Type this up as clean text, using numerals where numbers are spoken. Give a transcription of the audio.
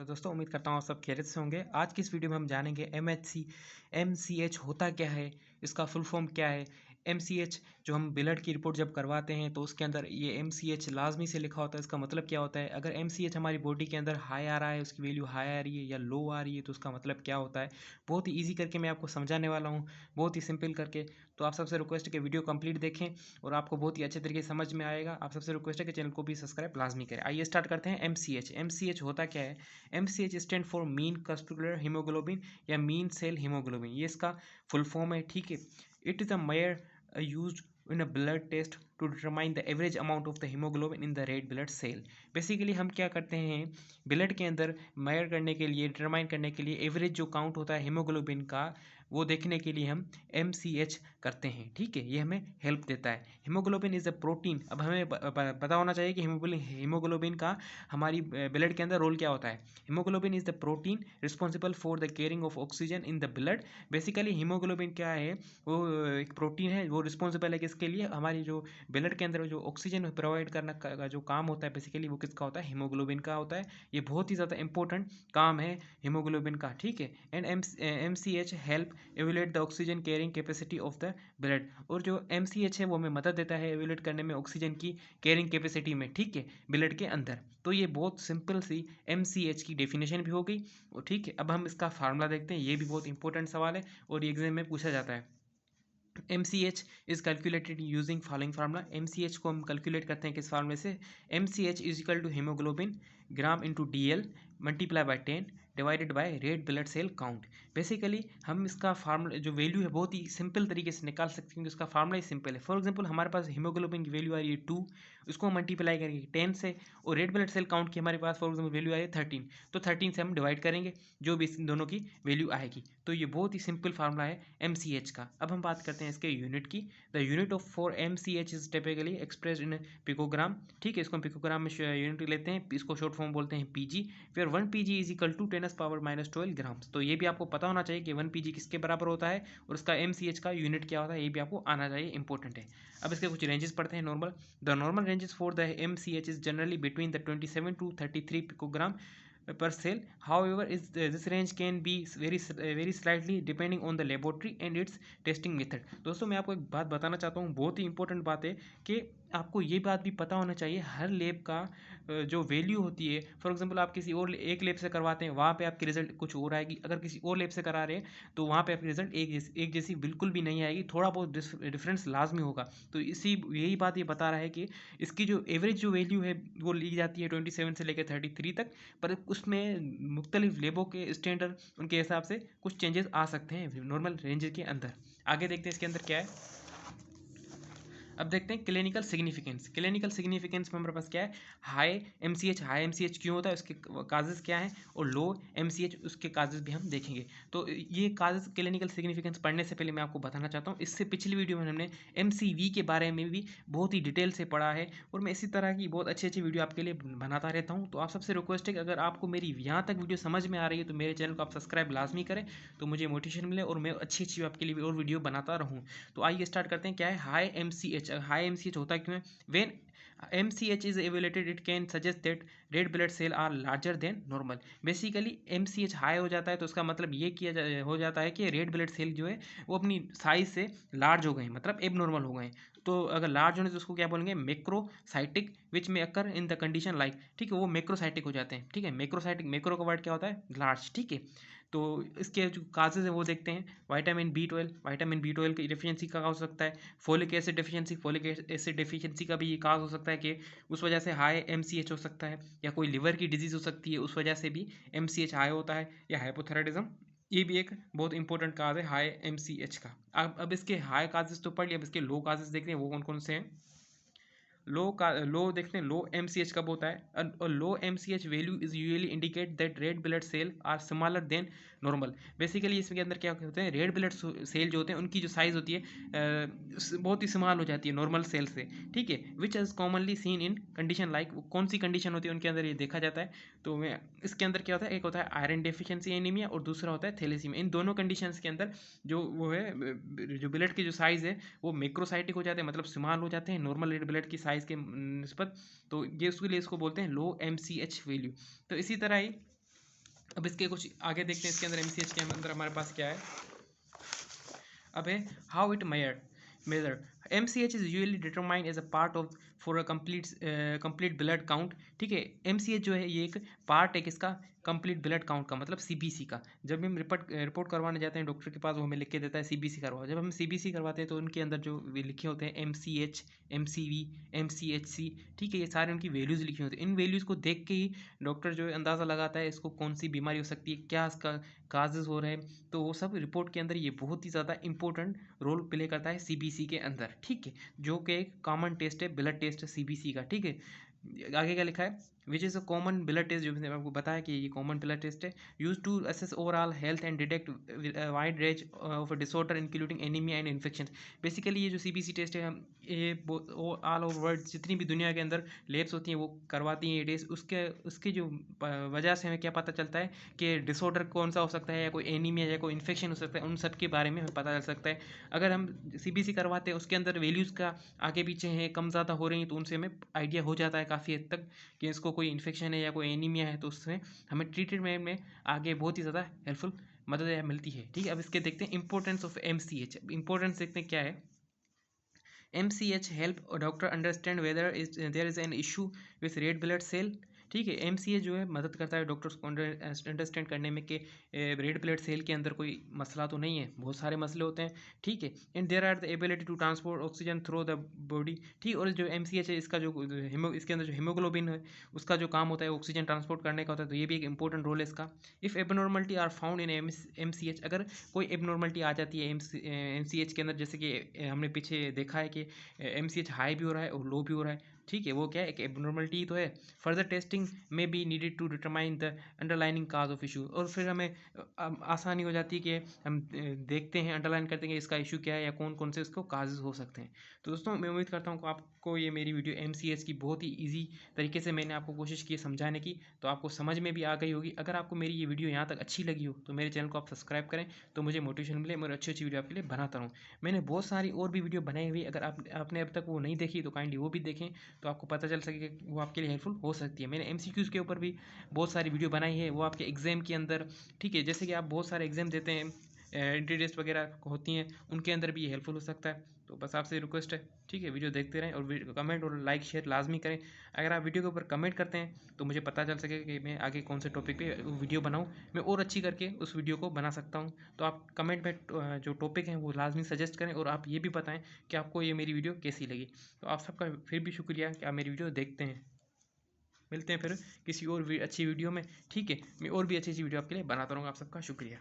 दोस्तों, उम्मीद करता हूँ आप सब खैरियत से होंगे। आज की इस वीडियो में हम जानेंगे एमसीएच होता क्या है, इसका फुल फॉर्म क्या है। एमसीएच जो हम ब्लड की रिपोर्ट जब करवाते हैं तो उसके अंदर ये एमसीएच लाजमी से लिखा होता है। इसका मतलब क्या होता है, अगर एमसीएच हमारी बॉडी के अंदर हाई आ रहा है, उसकी वैल्यू हाई आ रही है या लो आ रही है, तो उसका मतलब क्या होता है। बहुत ही ईजी करके मैं आपको समझाने वाला हूँ, बहुत ही सिंपल करके। तो आप सबसे रिक्वेस्ट है कि वीडियो कंप्लीट देखें और आपको बहुत ही अच्छे तरीके से समझ में आएगा। आप सबसे रिक्वेस्ट है कि चैनल को भी सब्सक्राइब लाजमी करें। आइए स्टार्ट करते हैं। एमसीएच होता क्या है। MCH stand for mean corpuscular haemoglobin या मीन सेल हीमोग्लोबिन, ये इसका फुल फॉर्म है। ठीक है, it is a measure used in a blood test to determine the average amount of the hemoglobin in the red blood cell। Basically हम क्या करते हैं, ब्लड के अंदर मेयर करने के लिए, डिटरमाइन करने के लिए एवरेज जो काउंट होता है हीमोग्लोबिन का, वो देखने के लिए हम एमसीएच करते हैं। ठीक है, ये हमें हेल्प देता है। Haemoglobin is a protein. अब हमें पता होना चाहिए कि हीमोग्लोबिन का हमारी ब्लड के अंदर रोल क्या होता है। Haemoglobin is the protein responsible for the carrying of oxygen in the blood. Basically haemoglobin क्या है, वो एक प्रोटीन है, वो रिस्पॉन्सिबल है किसके लिए, हमारी जो ब्लड के अंदर जो ऑक्सीजन प्रोवाइड करना का जो काम होता है, बेसिकली वो किसका होता है, हीमोग्लोबिन का होता है। ये बहुत ही ज़्यादा इंपॉर्टेंट काम है हीमोग्लोबिन का। ठीक है, and MCH help evaluate the oxygen carrying capacity of the blood. और जो एमसीएच है वो हमें मदद देता है एवेल्यूएट करने में ऑक्सीजन की कैरिंग कैपेसिटी में। ठीक है, ब्लड के अंदर। तो ये बहुत सिंपल सी एमसीएच की डेफिनेशन भी हो गई। और ठीक है, अब हम इसका फार्मूला देखते हैं। ये भी बहुत इंपॉर्टेंट सवाल है और एग्जाम में पूछा जाता है। MCH is calculated using following formula. MCH को हम कैलकुलेट करते हैं किस फार्मूले से। MCH is equal to haemoglobin gram into DL multiply by 10 divided by red blood cell count. Basically हम इसका फार्मूला जो वैल्यू है बहुत ही सिंपल तरीके से निकाल सकते हैं, क्योंकि उसका फार्मूला ही सिंपल है। फॉर एग्जांपल हमारे पास हीमोग्लोबिन की वैल्यू आ रही है 2, उसको हम मल्टीप्लाई करेंगे 10 से, और रेड ब्लड सेल काउंट की हमारे पास फॉर एग्जाम्पल वैल्यू आ रही है 13, तो 13 से हम डिवाइड करेंगे जो भी इन दोनों की वैल्यू आएगी। तो ये बहुत ही सिंपल फार्मूला है MCH का। अब हम बात करते हैं इसके यूनिट की। The unit of for MCH is typically expressed in picogram. ठीक है, इसको हम पिकोग्राम में यूनिट लेते हैं, इसको शॉर्ट फॉर्म बोलते हैं PG। फिर 1 PG is equal to 10⁻⁻12 grams. तो ये भी आपको पता होना चाहिए कि 1 PG किसके बराबर होता है और उसका MCH का यूनिट क्या होता है, ये भी आपको आना चाहिए, इंपॉर्टेंट है। अब इसके कुछ रेंजेस पढ़ते हैं। Normal, the normal ranges for the MCH is generally between the 27 to 33 picogram per cell. However, this range can be very slightly depending on the laboratory and its testing method। दोस्तों, मैं आपको एक बात बताना चाहता हूँ, बहुत ही इंपॉर्टेंट बात है कि आपको ये बात भी पता होना चाहिए हर लैब का जो वैल्यू होती है। फॉर एग्जांपल आप किसी और एक लैब से करवाते हैं, वहाँ पे आपकी रिजल्ट कुछ और आएगी। अगर किसी और लैब से करा रहे हैं तो वहाँ पे आपकी रिजल्ट एक जैसी बिल्कुल भी नहीं आएगी, थोड़ा बहुत डिफरेंस लाजमी होगा। तो यही बात ये बता रहा है कि इसकी जो एवरेज जो वैल्यू है वो ली जाती है 27 से लेकर 33 तक, पर उसमें मुख्तलिफ लेबों के स्टैंडर्ड उनके हिसाब से कुछ चेंजेस आ सकते हैं नॉर्मल रेंज के अंदर। आगे देखते हैं इसके अंदर क्या है। अब देखते हैं क्लिनिकल सिग्निफिकेंस। क्लिनिकल सिग्निफिकेंस में हमारे पास क्या है, हाई एमसीएच क्यों होता है, उसके काजेज क्या हैं, और लो एमसीएच उसके काजेज भी हम देखेंगे। तो ये काजेज क्लिनिकल सिग्निफिकेंस पढ़ने से पहले मैं आपको बताना चाहता हूँ, इससे पिछली वीडियो में हमने एमसीवी के बारे में भी बहुत ही डिटेल से पढ़ा है, और मैं इसी तरह की बहुत अच्छी अच्छी वीडियो आपके लिए बनाता रहता हूँ। तो आप सबसे रिक्वेस्ट है कि अगर आपको मेरी यहाँ तक वीडियो समझ में आ रही है तो मेरे चैनल को आप सब्सक्राइब लाजमी करें, तो मुझे मोटिवेशन मिले और मैं अच्छी अच्छी आपके लिए और वीडियो बनाता रहूँ। तो आइए स्टार्ट करते हैं। क्या है हाई एमसीएच होता है क्यों है, when MCH is evaluated it can suggest that red blood cell are larger than normal। Basically MCH high हो जाता है तो उसका मतलब ये हो जाता है कि रेड ब्लड सेल जो है वो अपनी साइज से लार्ज हो गए हैं, मतलब एबनॉर्मल हो गए हैं। तो अगर लार्ज होने तो उसको क्या बोलेंगे, मैक्रोसाइटिक, विच में अकर इन द कंडीशन लाइक। ठीक है, वो मैक्रोसाइटिक हो जाते हैं। ठीक है, मैक्रोसाइटिक, मैक्रो का वर्ड क्या होता है, लार्ज। ठीक है, तो इसके जो काजेज है वो देखते हैं। विटामिन बी ट्वेल्व की डिफिशियंसी का हो सकता है। फोलिक एसिड डिफिशियंसी का भी काज हो सकता है कि उस वजह से हाई एमसीएच हो सकता है, या कोई लिवर की डिजीज हो सकती है उस वजह से भी एमसीएच हाई होता है, या हाइपोथायराइडिज्म, ये भी एक बहुत इंपॉर्टेंट काज है हाई एमसीएच का। अब इसके हाई काजेज तो पढ़ लिया, अब इसके लो काजेज देखते हैं वो कौन कौन से हैं। लो देखते हैं, लो एमसीएच कब होता है, और low MCH value is usually indicate that red blood cell are smaller than normal. Basically इसके अंदर क्या होते हैं, रेड ब्लड सेल जो होते हैं उनकी जो साइज होती है बहुत ही स्मॉल हो जाती है नॉर्मल सेल से। ठीक है, which is commonly seen in condition like, कौन सी कंडीशन होती है उनके अंदर ये देखा जाता है। तो इसके अंदर क्या होता है, एक होता है आयरन डेफिशिएंसी एनीमिया और दूसरा होता है थैलेसीमिया। इन दोनों कंडीशंस के अंदर जो वो है, जो ब्लड की जो साइज है वो मैक्रोसाइटिक हो जाते हैं, मतलब स्मॉल हो जाते हैं नॉर्मल रेड ब्लड की साइज के निस्बत। तो ये उसके लिए इसको बोलते हैं लो एमसीएच वैल्यू। तो इसी तरह ही अब इसके कुछ आगे देखते हैं, इसके अंदर MCH के अंदर हमारे पास क्या है। अब है how it measure MCH is usually determined as a part of for a complete blood count. ठीक है, MCH जो है ये एक पार्ट है किसका, कंप्लीट ब्लड काउंट का, मतलब CBC का। जब भी हम रिपोर्ट करवाने जाते हैं डॉक्टर के पास, वो हमें लिख के देता है CBC करवाओ। जब हम CBC करवाते हैं तो उनके अंदर जो लिखे होते हैं MCH, MCV, MCHC, ठीक है, ये सारे उनकी वैल्यूज़ लिखी होती है। इन वैल्यूज़ को देख के ही डॉक्टर जो है अंदाज़ा लगाता है इसको कौन सी बीमारी हो सकती है, क्या इसका काजेज़ हो रहे हैं। तो वो सब रिपोर्ट के अंदर ये बहुत ही ज़्यादा इंपॉर्टेंट रोल प्ले करता है CBC के अंदर। ठीक है, जो कि एक कॉमन टेस्ट है, ब्लड टेस्ट है CBC का। ठीक है, आगे क्या लिखा है, which is a common blood test, जो मैंने आपको बताया कि ये कॉमन ब्लड टेस्ट है, use to assess overall health and detect wide range of disorder including anaemia and infection. Basically ये जो CBC टेस्ट है, हम ये ऑल ओवर वर्ल्ड जितनी भी दुनिया के अंदर लेब्स होती हैं वो करवाती हैं ये टेस्ट। उसके जो वजह से हमें क्या पता चलता है कि डिसऑर्डर कौन सा हो सकता है, या कोई एनीमिया या कोई इन्फेक्शन हो सकता है, उन सब के बारे में हमें पता चल सकता है। अगर हम CBC करवाते हैं उसके अंदर वैल्यूज़ का आगे पीछे हैं, कम ज़्यादा हो रही हैं, तो उनसे हमें आइडिया हो जाता है काफ़ी हद तक कि इसको कोई इन्फेक्शन है या कोई एनीमिया है, तो उससे हमें ट्रीटमेंट में आगे बहुत ही ज़्यादा हेल्पफुल मदद मिलती है। ठीक है, अब इसके देखते हैं इंपॉर्टेंस ऑफ MCH। इंपॉर्टेंस देखते हैं क्या है। MCH help a doctor understand whether there is an issue with red blood cell। ठीक है, MCH जो है मदद करता है डॉक्टर्स को अंडरस्टैंड करने में कि रेड ब्लड सेल के अंदर कोई मसला तो नहीं है, बहुत सारे मसले होते हैं। ठीक है, and there are the ability to transport oxygen through the body. ठीक, और जो MCH है इसका जो इसके अंदर जो हीमोग्लोबिन है उसका जो काम होता है ऑक्सीजन ट्रांसपोर्ट करने का होता है, तो ये भी एक इंपॉर्टेंट रोल है इसका। If abnormality are found in MCH, अगर कोई एबनॉर्मलिटी आ जाती है MCH के अंदर, जैसे कि हमने पीछे देखा है कि MCH हाई भी हो रहा है और लो भी हो रहा है। ठीक है, वो क्या है, एक एबनॉर्मलिटी तो है। Further testing may be needed to determine the underlining cause of issue, और फिर हमें आसानी हो जाती है कि हम देखते हैं, अंडरलाइन करते हैं कि इसका इशू क्या है या कौन कौन से इसको काजेज हो सकते हैं। तो दोस्तों मैं उम्मीद करता हूँ कि आपको ये मेरी वीडियो MCH की बहुत ही ईजी तरीके से मैंने आपको कोशिश की समझाने की, तो आपको समझ में भी आ गई होगी। अगर आपको मेरी ये वीडियो यहाँ तक अच्छी लगी हो तो मेरे चैनल को आप सब्सक्राइब करें, तो मुझे मोटिवेशन मिले, मैं अच्छी अच्छी वीडियो आपके लिए बनाता रहूँ। मैंने बहुत सारी और भी वीडियो बनाई हुई, अगर आपने अब तक वो नहीं देखी तो काइंडली वो भी देखें, तो आपको पता चल सके कि वो आपके लिए हेल्पफुल हो सकती है। मैंने MCQs के ऊपर भी बहुत सारी वीडियो बनाई है, वो आपके एग्जाम के अंदर, ठीक है, जैसे कि आप बहुत सारे एग्जाम देते हैं, एंट्री टेस्ट वगैरह होती हैं, उनके अंदर भी ये हेल्पफुल हो सकता है। तो बस आपसे रिक्वेस्ट है, ठीक है, वीडियो देखते रहें और कमेंट और लाइक शेयर लाजमी करें। अगर आप वीडियो के ऊपर कमेंट करते हैं तो मुझे पता चल सके कि मैं आगे कौन से टॉपिक पे वीडियो बनाऊं, मैं और अच्छी करके उस वीडियो को बना सकता हूं। तो आप कमेंट में जो टॉपिक हैं वो लाजमी सजेस्ट करें, और आप ये भी बताएं कि आपको ये मेरी वीडियो कैसी लगी। तो आप सबका फिर भी शुक्रिया कि आप मेरी वीडियो देखते हैं। मिलते हैं फिर किसी और अच्छी वीडियो में। ठीक है, मैं और भी अच्छी अच्छी वीडियो आपके लिए बनाता रहूँगा। आप सबका शुक्रिया।